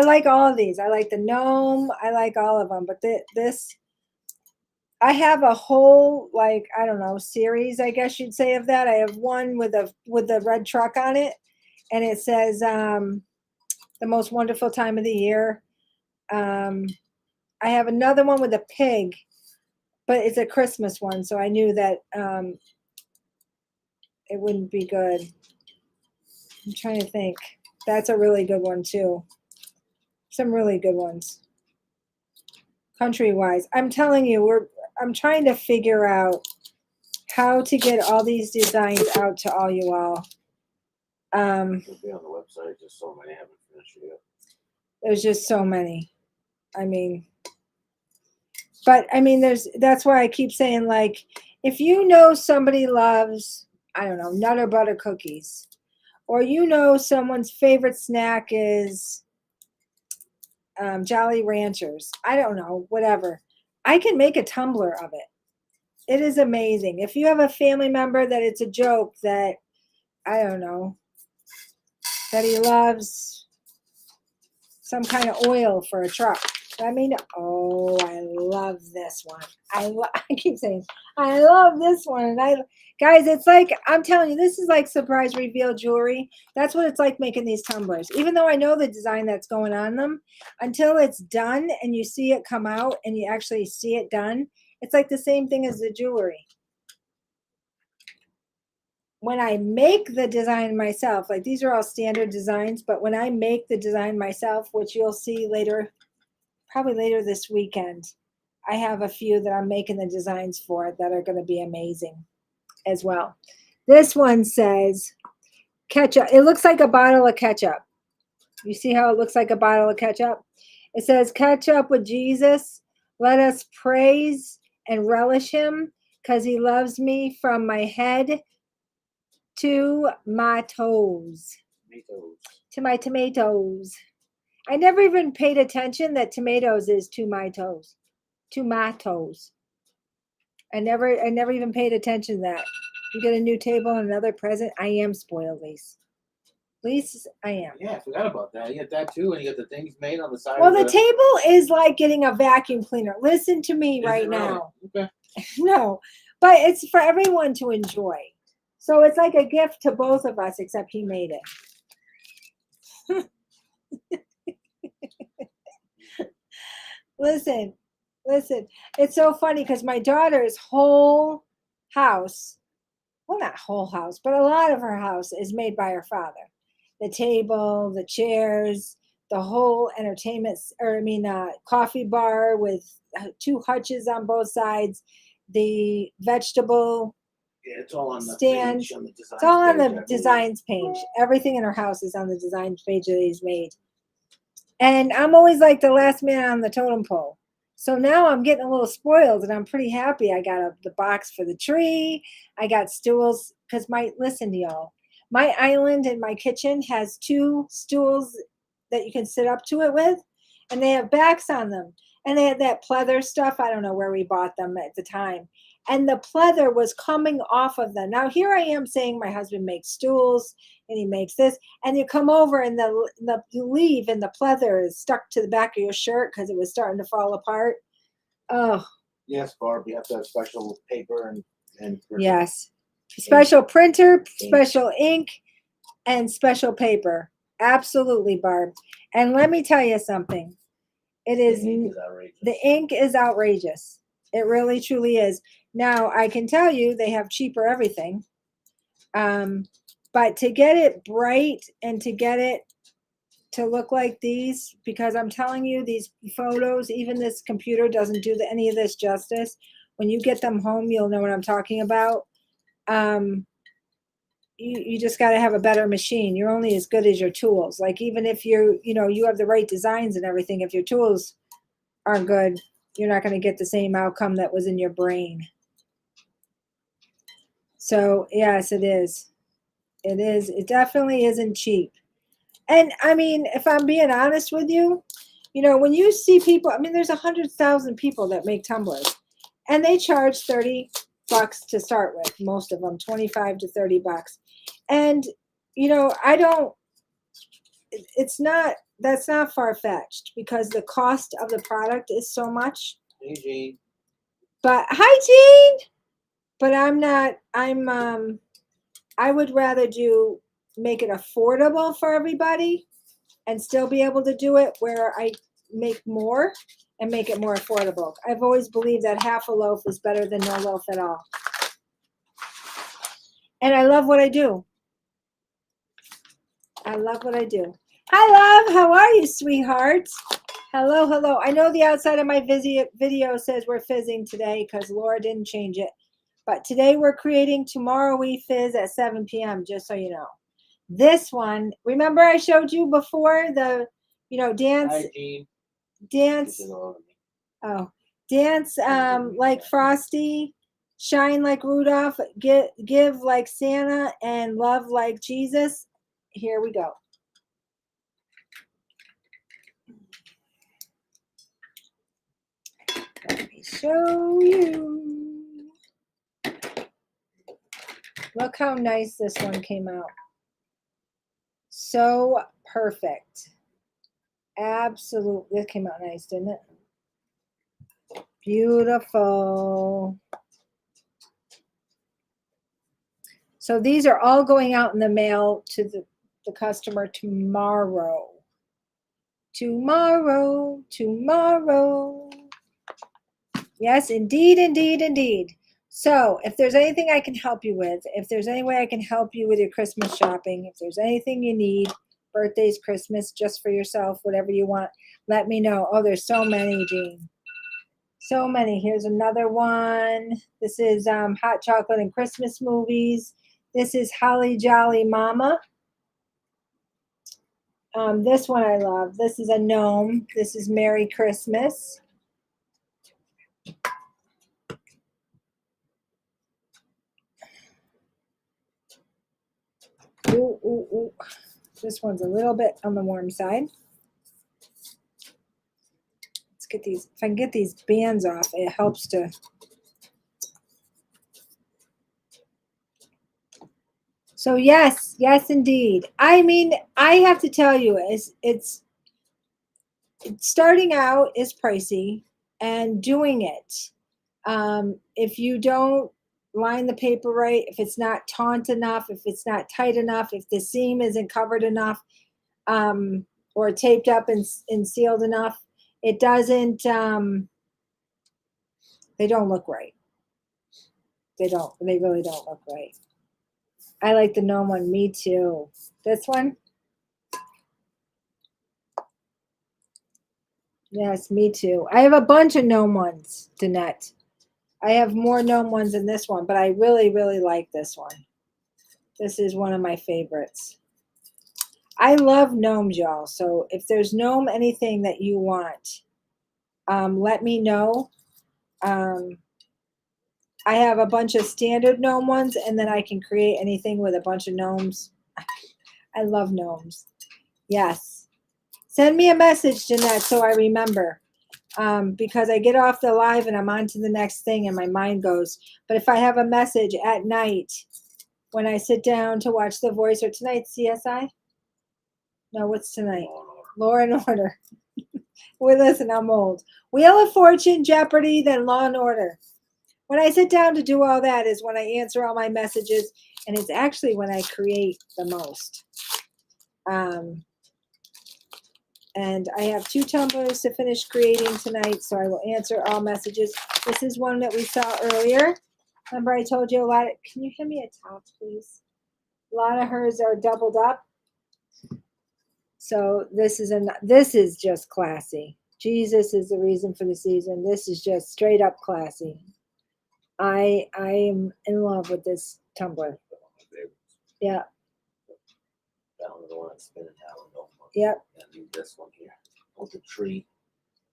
like all of these. I like the gnome. I like all of them, but this, I have a whole, like, I don't know, series, I guess you'd say, of that. I have one with a red truck on it, and it says the most wonderful time of the year. I have another one with a pig, but it's a Christmas one, so I knew that it wouldn't be good. I'm trying to think. That's a really good one too. Some really good ones. Country-wise, I'm telling you, I'm trying to figure out how to get all these designs out to all you all. it'll be on the website. Just so many haven't finished it yet. There's just so many. I mean, but I mean, that's why I keep saying, like, if you know somebody loves, I don't know, Nutter Butter cookies, or you know someone's favorite snack is Jolly Ranchers, I don't know, whatever, I can make a tumbler of it. It is amazing. If you have a family member that it's a joke that, I don't know, that he loves some kind of oil for a truck, Let me know. Oh, I love this one. I keep saying I love this one, and guys, it's like I'm telling you, this is like surprise reveal jewelry. That's what it's like making these tumblers. Even though I know the design that's going on them, until it's done and you see it come out and you actually see it done, it's like the same thing as the jewelry. When I make the design myself, like these are all standard designs, but when I make the design myself, which you'll see later, probably later this weekend, I have a few that I'm making the designs for that are going to be amazing as well. This one says ketchup. It looks like a bottle of ketchup. You see how it looks like a bottle of ketchup? It says ketchup with Jesus. Let us praise and relish him because he loves me from my head to my toes. Tomatoes. To my tomatoes. I never even paid attention that tomatoes is to my toes. To my toes. I never even paid attention to that. You get a new table and another present. I am spoiled, Lise. Lise, I am. Yeah, I forgot about that. You get that too, and you get the things made on the side. Well, of the table is like getting a vacuum cleaner. Listen to me Is right it really? now. Okay. No, but it's for everyone to enjoy. So it's like a gift to both of us, except he made it. Listen, it's so funny because my daughter's whole house, well, not whole house, but a lot of her house is made by her father. The table, the chairs, the whole coffee bar with two hutches on both sides, the vegetable Yeah, it's all on the stand. page, on the design It's all on page, I the believe. designs page. Everything in her house is on the designs page that he's made. And I'm always like the last man on the totem pole. So now I'm getting a little spoiled and I'm pretty happy. I got the box for the tree. I got stools because listen to y'all, my island in my kitchen has two stools that you can sit up to it with, and they have backs on them. And they had that pleather stuff. I don't know where we bought them at the time. And the pleather was coming off of them. Now here I am saying my husband makes stools and he makes this, and you come over and you leave and the pleather is stuck to the back of your shirt because it was starting to fall apart. Oh, Yes, Barb, you have to have special paper and printer. yes. Special printer, special ink, and special paper. Absolutely, Barb. And let me tell you something. It is The ink is outrageous. the ink is outrageous. It really truly is. Now I can tell you they have cheaper everything. But to get it bright and to get it to look like these, because I'm telling you, these photos, even this computer doesn't do any of this justice. When you get them home, you'll know what I'm talking about. You just got to have a better machine. You're only as good as your tools. Like even if you have the right designs and everything, if your tools aren't good, you're not going to get the same outcome that was in your brain. So yes, it is. It is. It definitely isn't cheap. And I mean, if I'm being honest with you, when you see people, I mean, there's 100,000 people that make tumblers, and they charge $30 to start with. Most of them, 25 to $30. And I don't. That's not far fetched because the cost of the product is so much. Hey, Gene. But hi, Gene. But I'm not. I would rather make it affordable for everybody and still be able to do it where I make more and make it more affordable. I've always believed that half a loaf is better than no loaf at all. And I love what I do. I love what I do. Hi, love. How are you, sweetheart? Hello, hello. I know the outside of my video says we're fizzing today because Laura didn't change it. But today we're creating Tomorrow We Fizz at 7 p.m., just so you know. This one, remember I showed you before the, dance. Hi, Gene. Dance. Dance like Frosty, shine like Rudolph, give like Santa, and love like Jesus. Here we go. Let me show you. Look how nice this one came out. So perfect. Absolutely. It came out nice, didn't it? Beautiful. So these are all going out in the mail to the customer tomorrow. Tomorrow, tomorrow. Yes, indeed, indeed, indeed. So if there's anything I can help you with, if there's any way I can help you with your Christmas shopping, if there's anything you need, birthdays, Christmas, just for yourself, whatever you want, let me know. Oh, there's so many, Jean. So many. Here's another one. This is Hot Chocolate and Christmas Movies. This is Holly Jolly Mama. This one I love. This is a gnome. This is Merry Christmas. Ooh, ooh, ooh. This one's a little bit on the warm side. Let's get these. If I can get these bands off, it helps to. So yes, yes, indeed. I mean, I have to tell you, it's starting out is pricey, and doing it. If you don't line the paper right, if it's not taut enough, if it's not tight enough, if the seam isn't covered enough, or taped up and sealed enough, it doesn't. They don't look right. They don't. They really don't look right. I like the gnome one. Me too. This one. Yes, me too. I have a bunch of gnome ones, Danette. I have more gnome ones than this one, but I really, really like this one. This is one of my favorites. I love gnomes, y'all. So if there's gnome anything that you want, let me know. I have a bunch of standard gnome ones, and then I can create anything with a bunch of gnomes. I love gnomes. Yes. Send me a message, Jeanette, so I remember. Because I get off the live and I'm on to the next thing and my mind goes. But if I have a message at night when I sit down to watch The Voice, or tonight, CSI? No, what's tonight? Law and Order. Well, listen, I'm old. Wheel of Fortune, Jeopardy, then Law and Order. When I sit down to do all that is when I answer all my messages, and it's actually when I create the most. And I have 2 tumblers to finish creating tonight, so I will answer all messages. This is one that we saw earlier. Remember I told you a lot. Can you hand me a top, please? A lot of hers are doubled up. So this is just classy. Jesus is the reason for the season. This is just straight up classy. I am in love with this tumbler. Yeah. That one, the one that's spinning now. Yep. And this one here with the tree.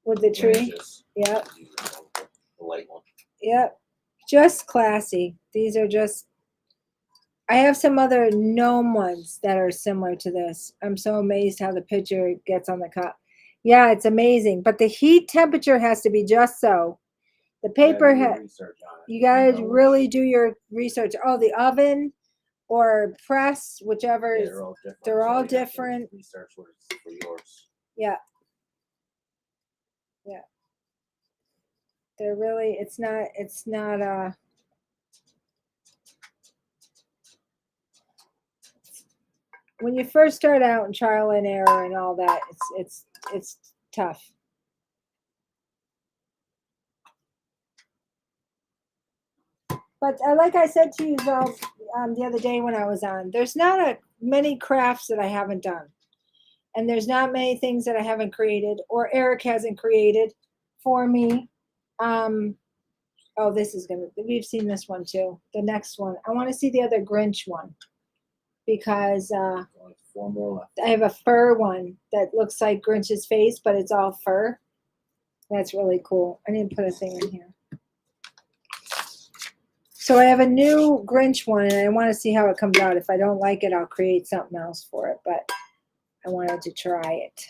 With the tree. Branches. Yep. The light one. Yep. Just classy. These are just. I have some other gnome ones that are similar to this. I'm so amazed how the picture gets on the cup. Yeah, it's amazing. But the heat temperature has to be just so. The paper you gotta really do your research. Oh, the oven or press, whichever. Yeah, they're all different. They're all different. Research what it's for yours. Yeah. Yeah. They're really. It's not. When you first start out in trial and error and all that, it's tough. But like I said to you, though, the other day when I was on, there's not many crafts that I haven't done. And there's not many things that I haven't created or Eric hasn't created for me. Oh, this is we've seen this one too. The next one. I want to see the other Grinch one because Only 4 more left. I have a fur one that looks like Grinch's face, but it's all fur. That's really cool. I need to put a thing in here. So I have a new Grinch one, and I want to see how it comes out. If I don't like it, I'll create something else for it, but I wanted to try it.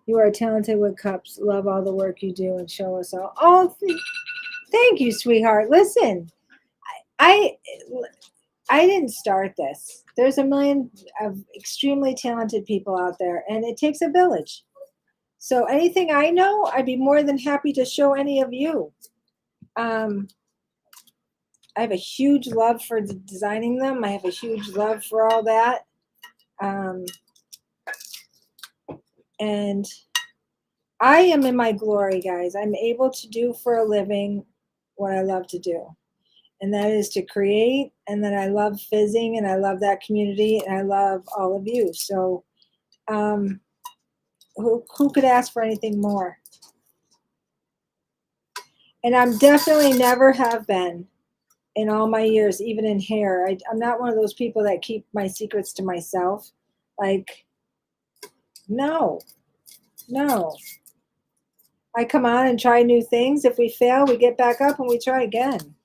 You are talented with cups. Love all the work you do and show us all. Oh, thank you, sweetheart. Listen, I I didn't start this. There's a million of extremely talented people out there, and it takes a village. So anything I know, I'd be more than happy to show any of you. I have a huge love for designing them. I have a huge love for all that. And I am in my glory, guys. I'm able to do for a living what I love to do. And that is to create, and then I love fizzing, and I love that community, and I love all of you. So who could ask for anything more? And I'm definitely never have been in all my years, even in hair. I'm not one of those people that keep my secrets to myself. Like, no. I come on and try new things. If we fail, we get back up and we try again.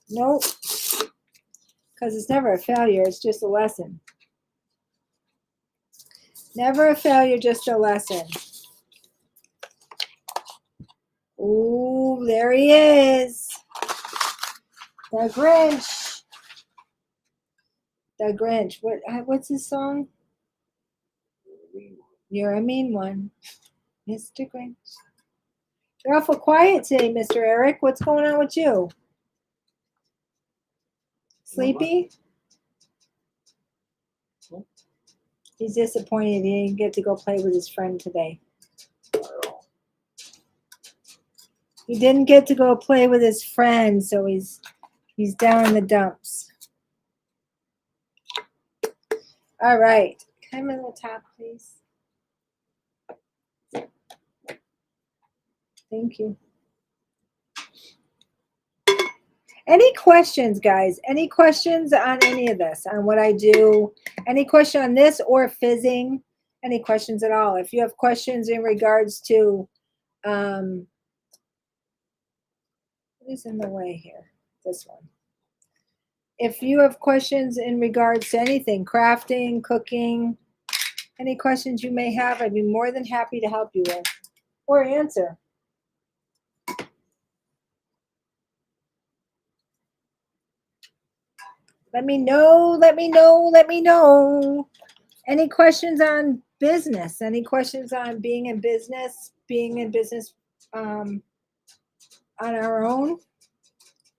Nope. Because it's never a failure, it's just a lesson. Never a failure, just a lesson. Ooh, there he is. The Grinch. The Grinch. What's his song? You're a mean one, Mr. Grinch. You're awful quiet today, Mr. Eric. What's going on with you? Sleepy? He's disappointed he didn't get to go play with his friend today. He didn't get to go play with his friend, so he's down in the dumps. All right. Come in the top, please. Thank you. Any questions, guys? Any questions on any of this, on what I do? Any question on this or fizzing? Any questions at all? If you have questions in regards to, what is in the way here? This one. If you have questions in regards to anything, crafting, cooking, any questions you may have, I'd be more than happy to help you with or answer. Let me know. Any questions on business? Any questions on being in business on our own?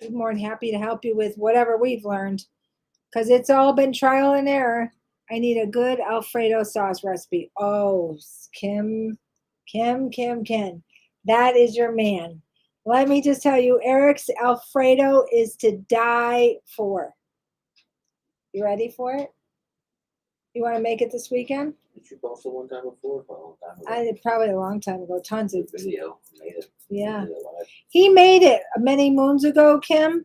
Be more than happy to help you with whatever we've learned, because it's all been trial and error. I need a good Alfredo sauce recipe. Oh, Kim. That is your man. Let me just tell you, Eric's Alfredo is to die for. You ready for it? You want to make it this weekend? Did you post it one time before? A long time ago. I did probably a long time ago. Tons of Video. Made it. Yeah. Video. He made it many moons ago, Kim.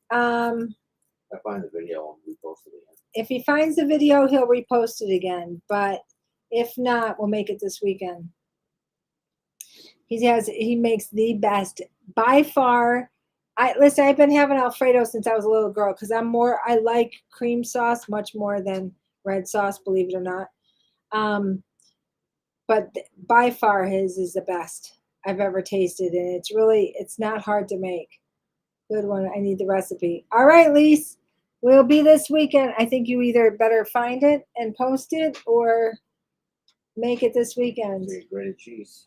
I find the video and repost it again. If he finds the video, he'll repost it again. But if not, we'll make it this weekend. He makes the best by far. Listen, I've been having Alfredo since I was a little girl because I like cream sauce much more than red sauce, believe it or not. But by far his is the best I've ever tasted, and it's not hard to make. Good one. I need the recipe. All right, Lise, we'll be this weekend. I think you either better find it and post it or make it this weekend. Grated cheese.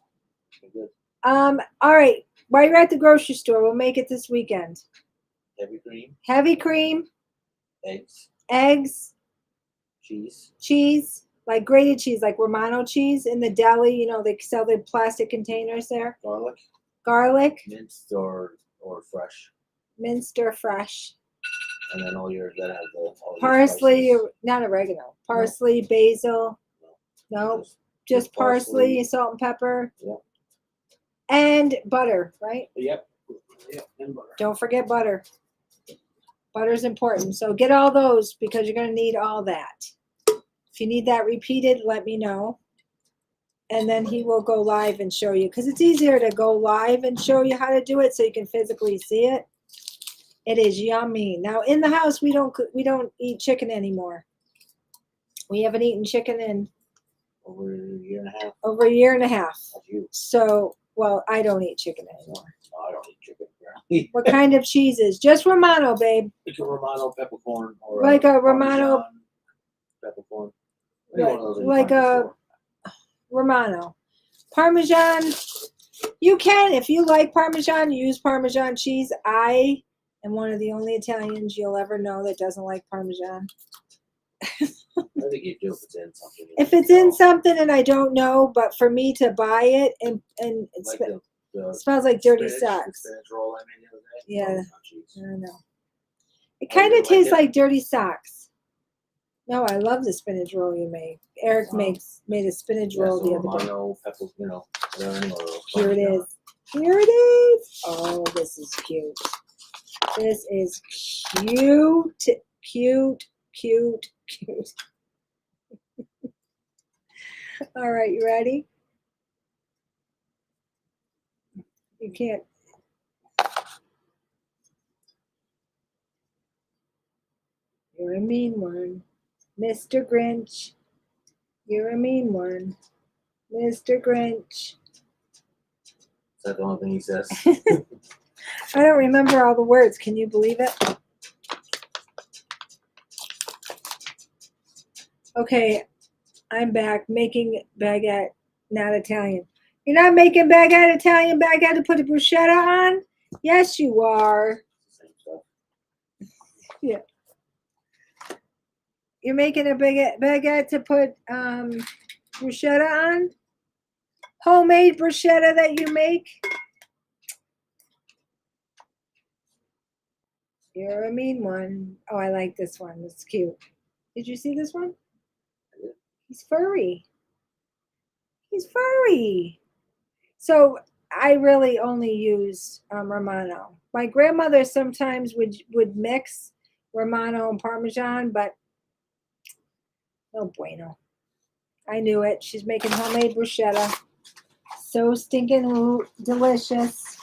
Good. All right. While you're at the grocery store, we'll make it this weekend. Heavy cream. Heavy cream. Eggs. Cheese. Like grated cheese, like Romano cheese in the deli. You know, they sell the plastic containers there. Garlic. Minced or fresh. Minced or fresh. And then all parsley, not oregano. Parsley, basil. No. Just parsley, salt and pepper. Yep. And butter, right? Yep, and butter. Don't forget butter. Butter's important. So get all those because you're going to need all that. If you need that repeated, let me know. And then he will go live and show you, because it's easier to go live and show you how to do it so you can physically see it. It is yummy. Now in the house, we don't eat chicken anymore. We haven't eaten chicken in over a year and a half. Over a year and a half. That's you. So, well, I don't eat chicken anymore. No, I don't eat chicken. What kind of cheeses? Just Romano, babe. Like a Romano peppercorn or Like a Romano- Parmesan peppercorn. Any one of those that you Like find in the a store. Romano. Parmesan. You can, if you like Parmesan, use Parmesan cheese. I am one of the only Italians you'll ever know that doesn't like Parmesan. I think you do if it's in something. If it's in something and I don't know, but for me to buy it and it Like the smells like dirty spinach, socks. the spinach roll I made the other day. Yeah. Parmesan cheese. I don't know. It Oh, you kind of didn't like tastes it? like dirty socks. No, I love the spinach roll you made. Eric Wow. made a spinach Yeah, roll so the other day. Romano, pepper, you know, whatever, any of those. Here it Parmesan. is. Here it is. Oh, this is cute. This is cute, cute, cute, cute. All right, you ready? You can't. You're a mean one, Mr. Grinch. You're a mean one, Mr. Grinch. Is that the only thing he says? I don't remember all the words. Can you believe it? Okay, I'm back making baguette, not Italian. You're not making baguette Italian baguette to put a bruschetta on? Yes, you are. Same stuff. Yeah. You're making a baguette to put bruschetta on? Homemade bruschetta that you make? You're a mean one. Oh, I like this one. It's cute. Did you see this one? I did. He's furry. He's furry. So I really only use Romano. My grandmother sometimes would mix Romano and Parmesan, but no bueno. I knew it. She's making homemade bruschetta. So stinking delicious.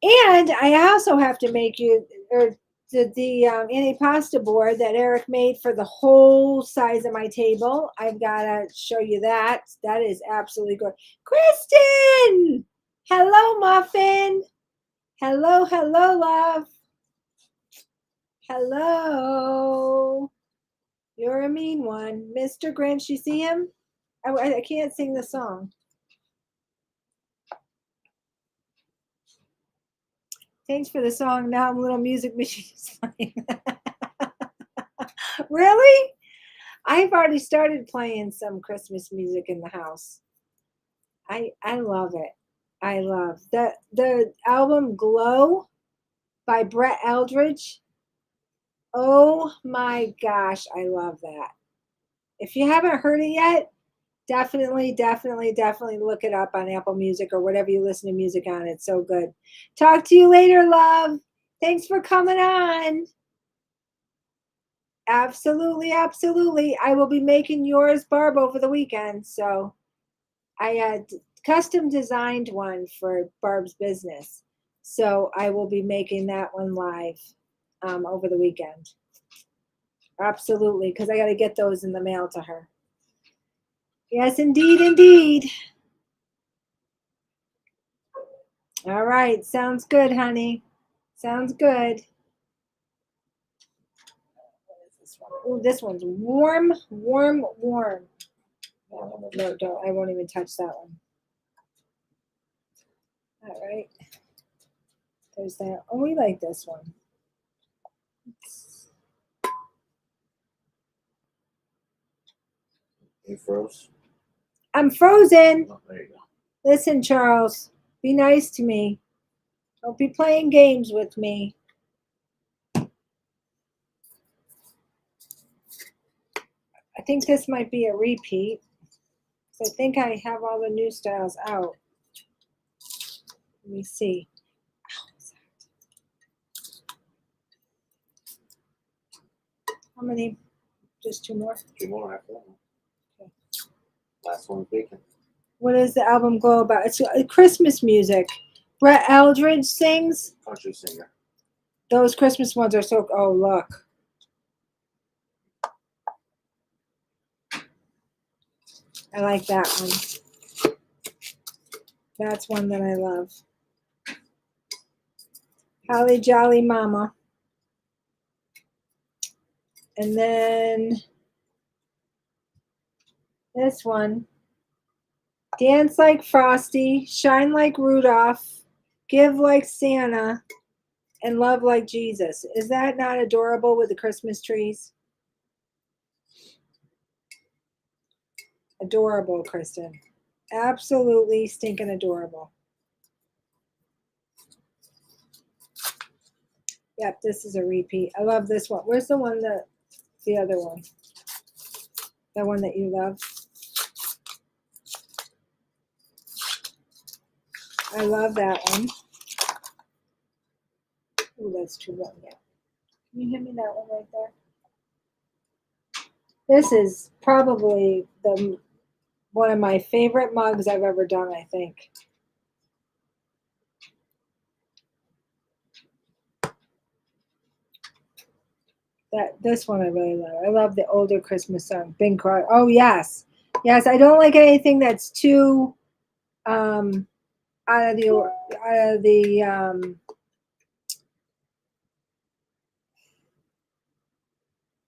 And I also have to make you or the antipasta board that Eric made for the whole size of my table. I've got to show you that. That is absolutely good. Kristen! Hello, Muffin. Hello, hello, love. Hello. You're a mean one. Mr. Grinch, you see him? I can't sing the song. Thanks for the song. Now Little Music Machine is playing. Really? I've already started playing some Christmas music in the house. I love it. I love the album Glow by Brett Eldredge. Oh my gosh, I love that. If you haven't heard it yet, definitely look it up on Apple Music or whatever you listen to music on. It's so good. Talk to you later, love. Thanks for coming on. Absolutely. I will be making yours, Barb, over the weekend. So I custom designed one for Barb's business. So I will be making that one live over the weekend. Absolutely, because I got to get those in the mail to her. Yes, indeed. All right. Sounds good, honey. Sounds good. Oh, this one's warm. No, don't. I won't even touch that one. All right. There's that. Oh, we like this one. You froze? I'm frozen. Oh, there you go. Listen, Charles, be nice to me. Don't be playing games with me. I think this might be a repeat. I think I have all the new styles out. Let me see. How many? Just two more? Two more after that one. Okay. Last one's bacon. What does the album go about? It's Christmas music. Brett Eldredge sings. Country singer. Those Christmas ones are so. Oh, look. I like that one. That's one that I love. Holly Jolly Mama. And then this one. Dance like Frosty, shine like Rudolph, give like Santa, and love like Jesus. Is that not adorable with the Christmas trees? Adorable, Kristen. Absolutely stinking adorable. Yep, this is a repeat. I love this one. Where's the one that, the other one? The one that you love? I love that one. Oh, that's too long. Yeah. Can you hand me that one right there? This is probably one of my favorite mugs I've ever done, I think. This one I really love. I love the older Christmas song, Bing Crosby. Oh yes, yes. I don't like anything that's too out of the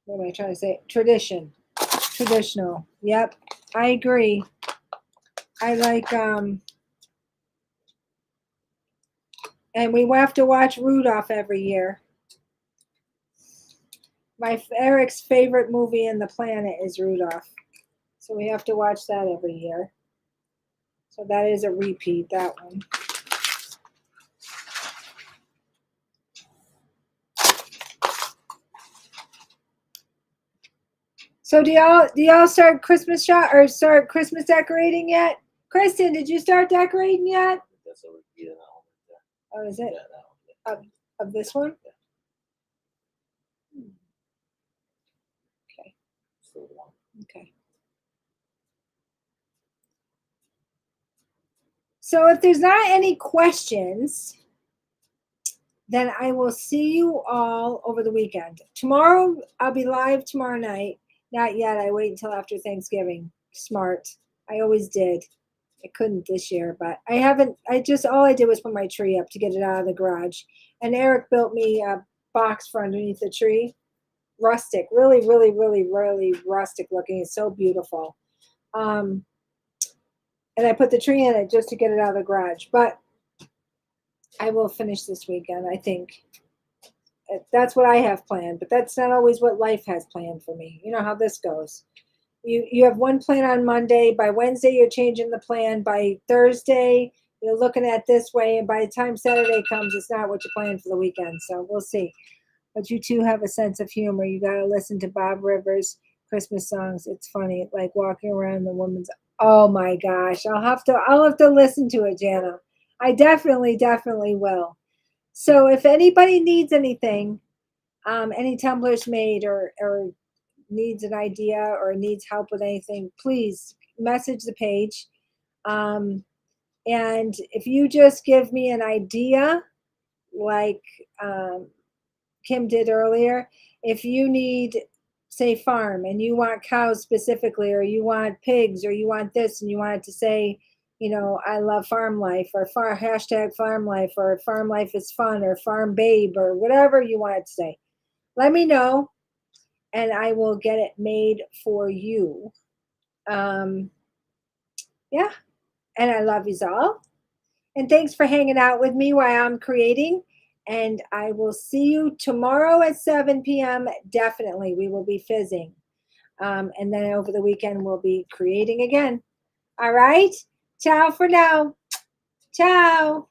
what am I trying to say? Traditional. Yep, I agree. I like and we have to watch Rudolph every year. Eric's favorite movie in the planet is Rudolph, so we have to watch that every year. So that is a repeat. That one. So do y'all start Christmas shop or start Christmas decorating yet? Kristen, did you start decorating yet? That's a repeat of that one. Oh, is it? Yeah, that one. Of this one? Yeah. Okay. Still one. Okay. So if there's not any questions, then I will see you all over the weekend. Tomorrow, I'll be live tomorrow night. Not yet. I wait until after Thanksgiving. Smart. I always did. I couldn't this year, but I haven't. All I did was put my tree up to get it out of the garage. And Eric built me a box for underneath the tree. Rustic. Really, really, really, really rustic looking. It's so beautiful. And I put the tree in it just to get it out of the garage. But I will finish this weekend, I think. That's what I have planned, but that's not always what life has planned for me. You know how this goes. You have one plan on Monday. By Wednesday, you're changing the plan. By Thursday, you're looking at this way. And by the time Saturday comes, it's not what you planned for the weekend. So we'll see. But you too have a sense of humor. You got to listen to Bob Rivers' Christmas songs. It's funny, like walking around the woman's. Oh my gosh, I'll have to listen to it, Jana. I definitely will. So if anybody needs anything, any tumblers made or needs an idea or needs help with anything, please message the page. And if you just give me an idea, like Kim did earlier, if you need, say, farm and you want cows specifically, or you want pigs, or you want this, and you want it to say, I love farm life, or hashtag farm life, or farm life is fun, or farm babe, or whatever you want it to say, let me know and I will get it made for you. Yeah. And I love you all. And thanks for hanging out with me while I'm creating. And I will see you tomorrow at 7 p.m. Definitely. We will be fizzing. And then over the weekend, we'll be creating again. All right. Ciao for now. Ciao.